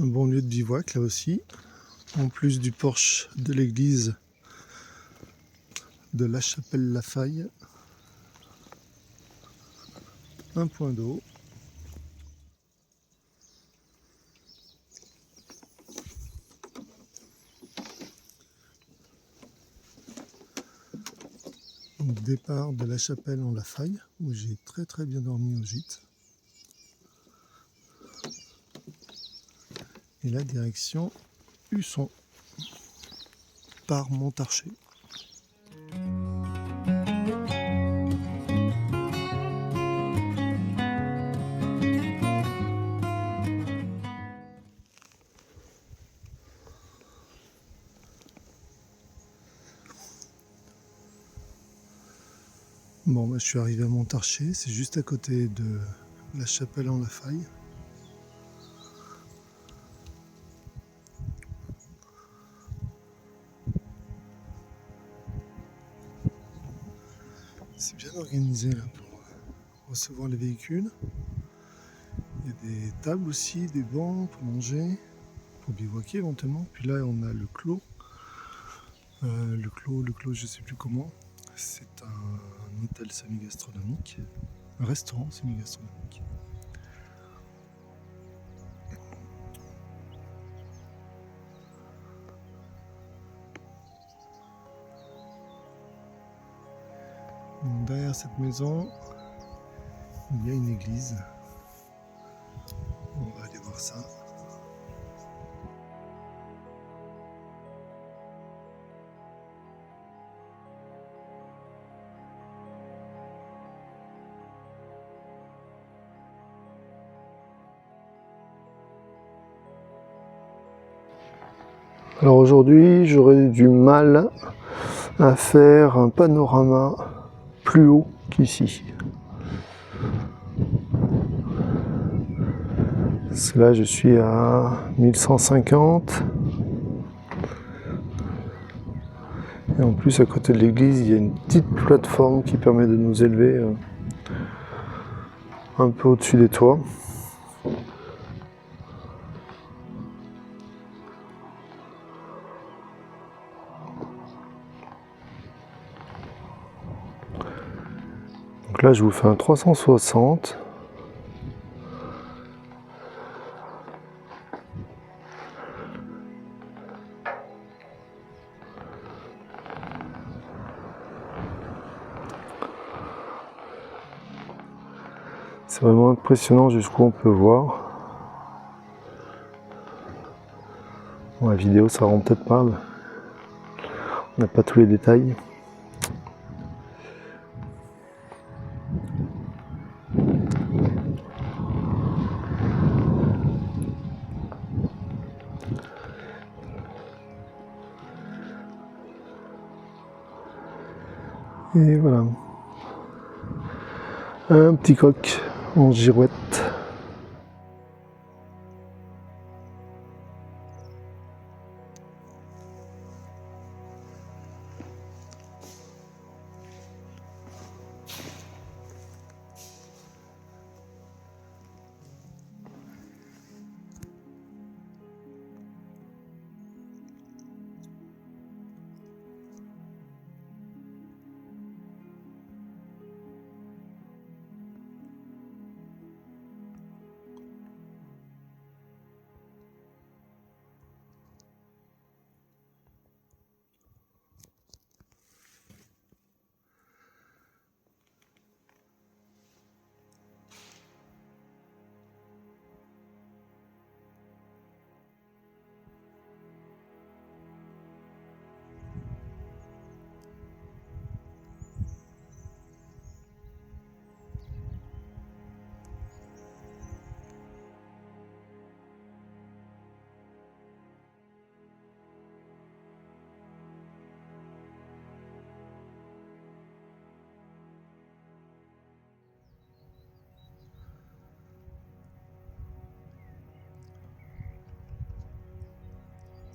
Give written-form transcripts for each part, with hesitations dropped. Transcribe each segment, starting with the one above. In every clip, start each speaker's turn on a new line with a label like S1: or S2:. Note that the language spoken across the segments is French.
S1: Un bon lieu de bivouac là aussi, en plus du porche de l'église de la Chapelle-la-Faille. Un point d'eau. Donc, départ de la Chapelle en la Faille, où j'ai très bien dormi au gîte. Et la direction Husson par Montarcher. Bon, je suis arrivé à Montarcher, c'est juste à côté de la Chapelle en la Faille. C'est bien organisé là pour recevoir les véhicules. Il y a des tables aussi, des bancs pour manger, pour bivouaquer éventuellement. Puis là on a le clos. Le clos, je sais plus comment. C'est un hôtel semi-gastronomique, un restaurant semi-gastronomique. Donc, derrière cette maison, il y a une église. On va aller voir ça. Alors aujourd'hui, j'aurais du mal à faire un panorama plus haut qu'ici. Parce que là, je suis à 1150. Et en plus, à côté de l'église, il y a une petite plateforme qui permet de nous élever un peu au-dessus des toits. Donc là, je vous fais un 360. C'est vraiment impressionnant jusqu'où on peut voir. Bon, la vidéo, ça rend peut-être pas. On n'a pas tous les détails. Et voilà. Un petit coq en girouette.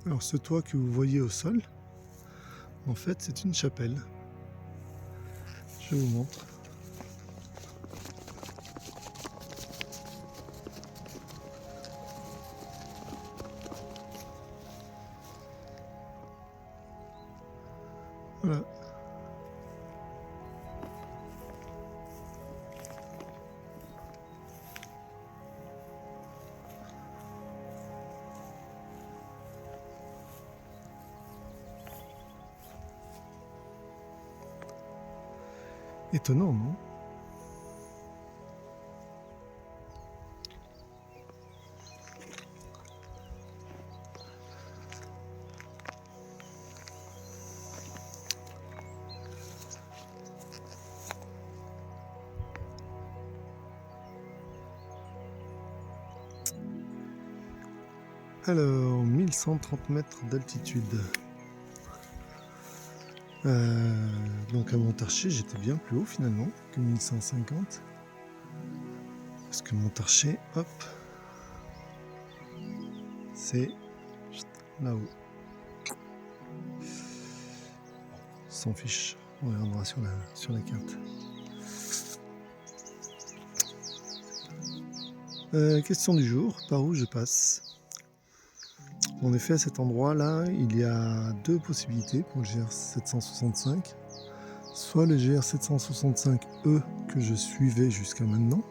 S1: Alors ce toit que vous voyez au sol, en fait c'est une chapelle. Je vous montre. Voilà. Étonnant, non? Alors, 1130 mètres d'altitude. Donc à Montarcher, j'étais bien plus haut finalement que 1150. Parce que Montarcher, hop, c'est là-haut. S'en fiche, on regardera sur la carte. Question du jour, par où je passe? En effet, à cet endroit-là, il y a deux possibilités pour le GR765. Soit le GR765E que je suivais jusqu'à maintenant,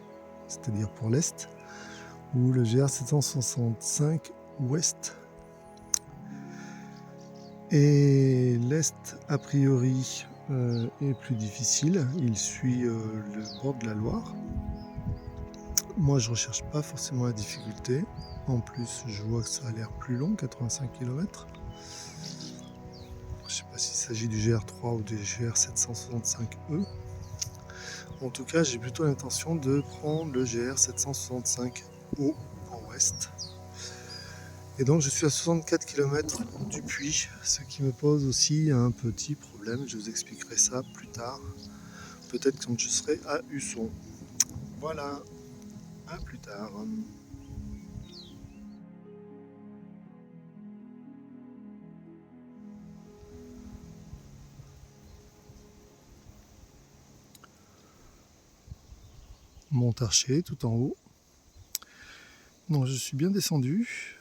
S1: c'est-à-dire pour l'Est, ou le GR765 Ouest. Et l'Est, a priori, est plus difficile. Il suit le bord de la Loire. Moi, je recherche pas forcément la difficulté. En plus, je vois que ça a l'air plus long, 85 km. Je sais pas s'il s'agit du GR3 ou du GR765E. En tout cas, j'ai plutôt l'intention de prendre le GR765O en ouest. Et donc je suis à 64 km du puits, ce qui me pose aussi un petit problème. Je vous expliquerai ça plus tard, peut-être quand je serai à Husson. Voilà, à plus tard. Montarcher tout en haut. Donc je suis bien descendu.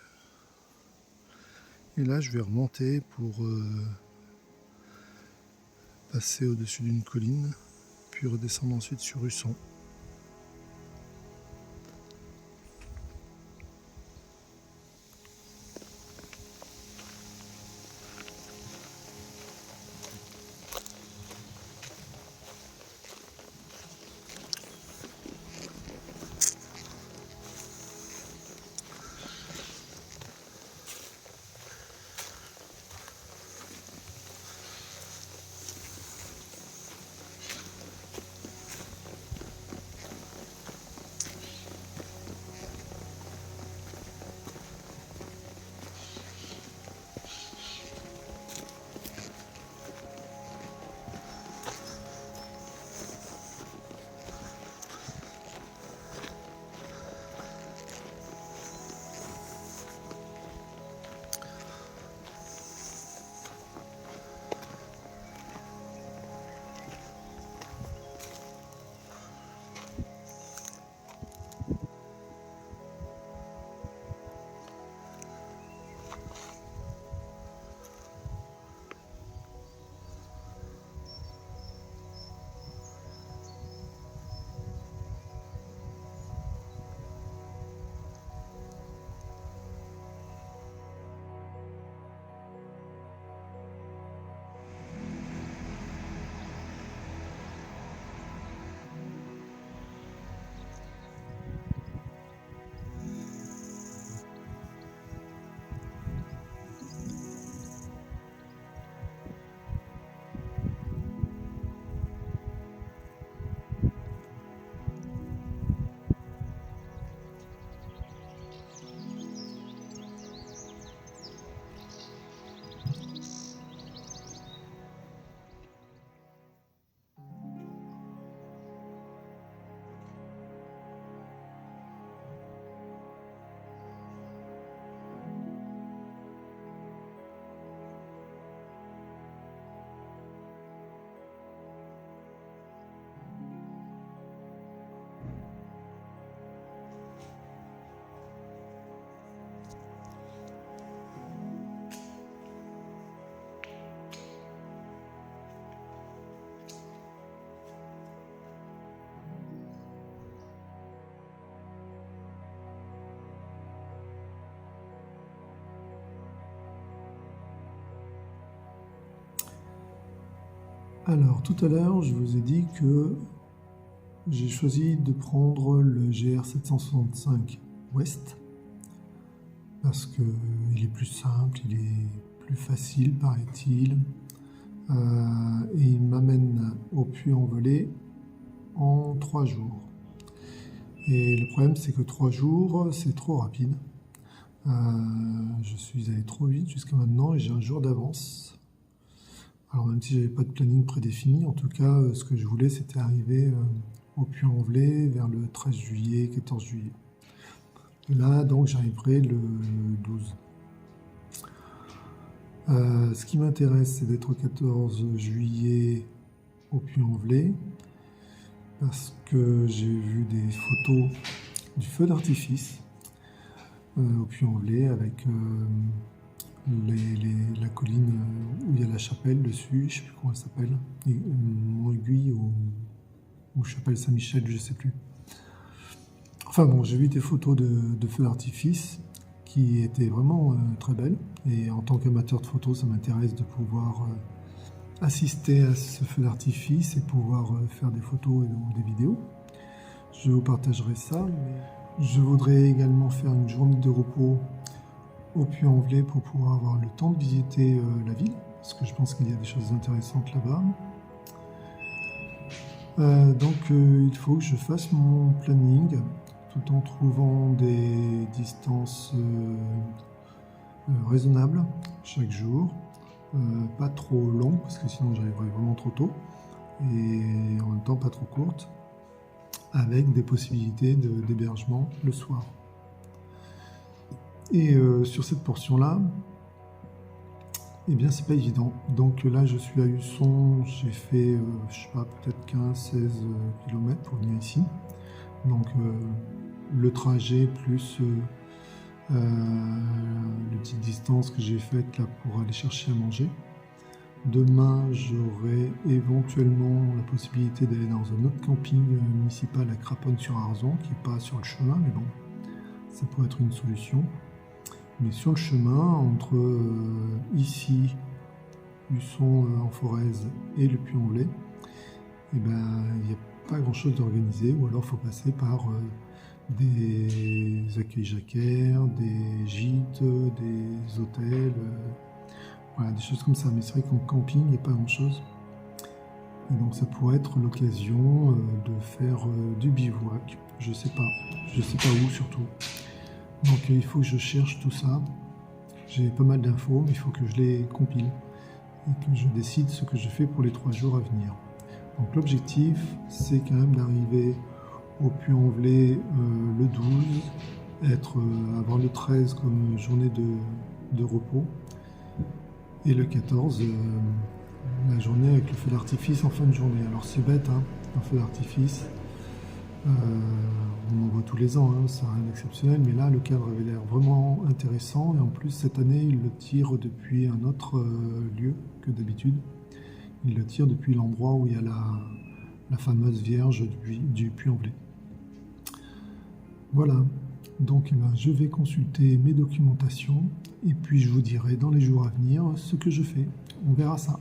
S1: Et là je vais remonter pour passer au-dessus d'une colline, puis redescendre ensuite sur Husson. Alors, tout à l'heure, je vous ai dit que j'ai choisi de prendre le GR765 West parce qu'il est plus simple, il est plus facile, paraît-il, et il m'amène au Puy-en-Velay en 3 jours. Et le problème, c'est que 3 jours, c'est trop rapide. Je suis allé trop vite jusqu'à maintenant et j'ai un jour d'avance. Alors même si j'avais pas de planning prédéfini, en tout cas, ce que je voulais, c'était arriver au Puy-en-Velay vers le 13 juillet, 14 juillet. Et là, donc, j'arriverai le 12. Ce qui m'intéresse, c'est d'être au 14 juillet au Puy-en-Velay, parce que j'ai vu des photos du feu d'artifice au Puy-en-Velay avec la colline où il y a la chapelle dessus, je ne sais plus comment elle s'appelle, Montguy ou chapelle Saint-Michel, je ne sais plus. Enfin bon, j'ai vu des photos de feux d'artifice qui étaient vraiment très belles, et en tant qu'amateur de photos, ça m'intéresse de pouvoir assister à ce feu d'artifice et pouvoir faire des photos et des vidéos. Je vous partagerai ça, mais je voudrais également faire une journée de repos au Puy-en-Velay pour pouvoir avoir le temps de visiter la ville, parce que je pense qu'il y a des choses intéressantes là-bas. Donc il faut que je fasse mon planning tout en trouvant des distances raisonnables chaque jour, pas trop long parce que sinon j'arriverai vraiment trop tôt, et en même temps pas trop courte, avec des possibilités d'hébergement le soir. Et sur cette portion-là, eh bien c'est pas évident. Donc là je suis à Husson, j'ai fait, je sais pas, peut-être 15-16 km pour venir ici. Donc le trajet plus les petites distances que j'ai faites là pour aller chercher à manger. Demain, j'aurai éventuellement la possibilité d'aller dans un autre camping municipal à Craponne-sur-Arzon, qui n'est pas sur le chemin, mais bon, ça pourrait être une solution. Mais sur le chemin, entre ici, Husson en Forez et le Puy-en-Velay, eh ben, il n'y a pas grand-chose d'organisé, ou alors il faut passer par des accueils jacquaires, des gîtes, des hôtels, voilà, des choses comme ça. Mais c'est vrai qu'en camping, il n'y a pas grand-chose. Et donc ça pourrait être l'occasion de faire du bivouac. Je sais pas où surtout. Donc il faut que je cherche tout ça. J'ai pas mal d'infos, mais il faut que je les compile et que je décide ce que je fais pour les 3 jours à venir. Donc l'objectif, c'est quand même d'arriver au Puy-en-Velay le 12, avoir le 13 comme journée de repos, et le 14, la journée avec le feu d'artifice en fin de journée. Alors c'est bête, hein, un feu d'artifice, on en voit tous les ans, hein, c'est rien d'exceptionnel, mais là le cadre avait l'air vraiment intéressant, et en plus cette année il le tire depuis un autre lieu que d'habitude. Il le tire depuis l'endroit où il y a la fameuse Vierge du Puy-en-Velay. Voilà, donc je vais consulter mes documentations et puis je vous dirai dans les jours à venir ce que je fais. On verra ça.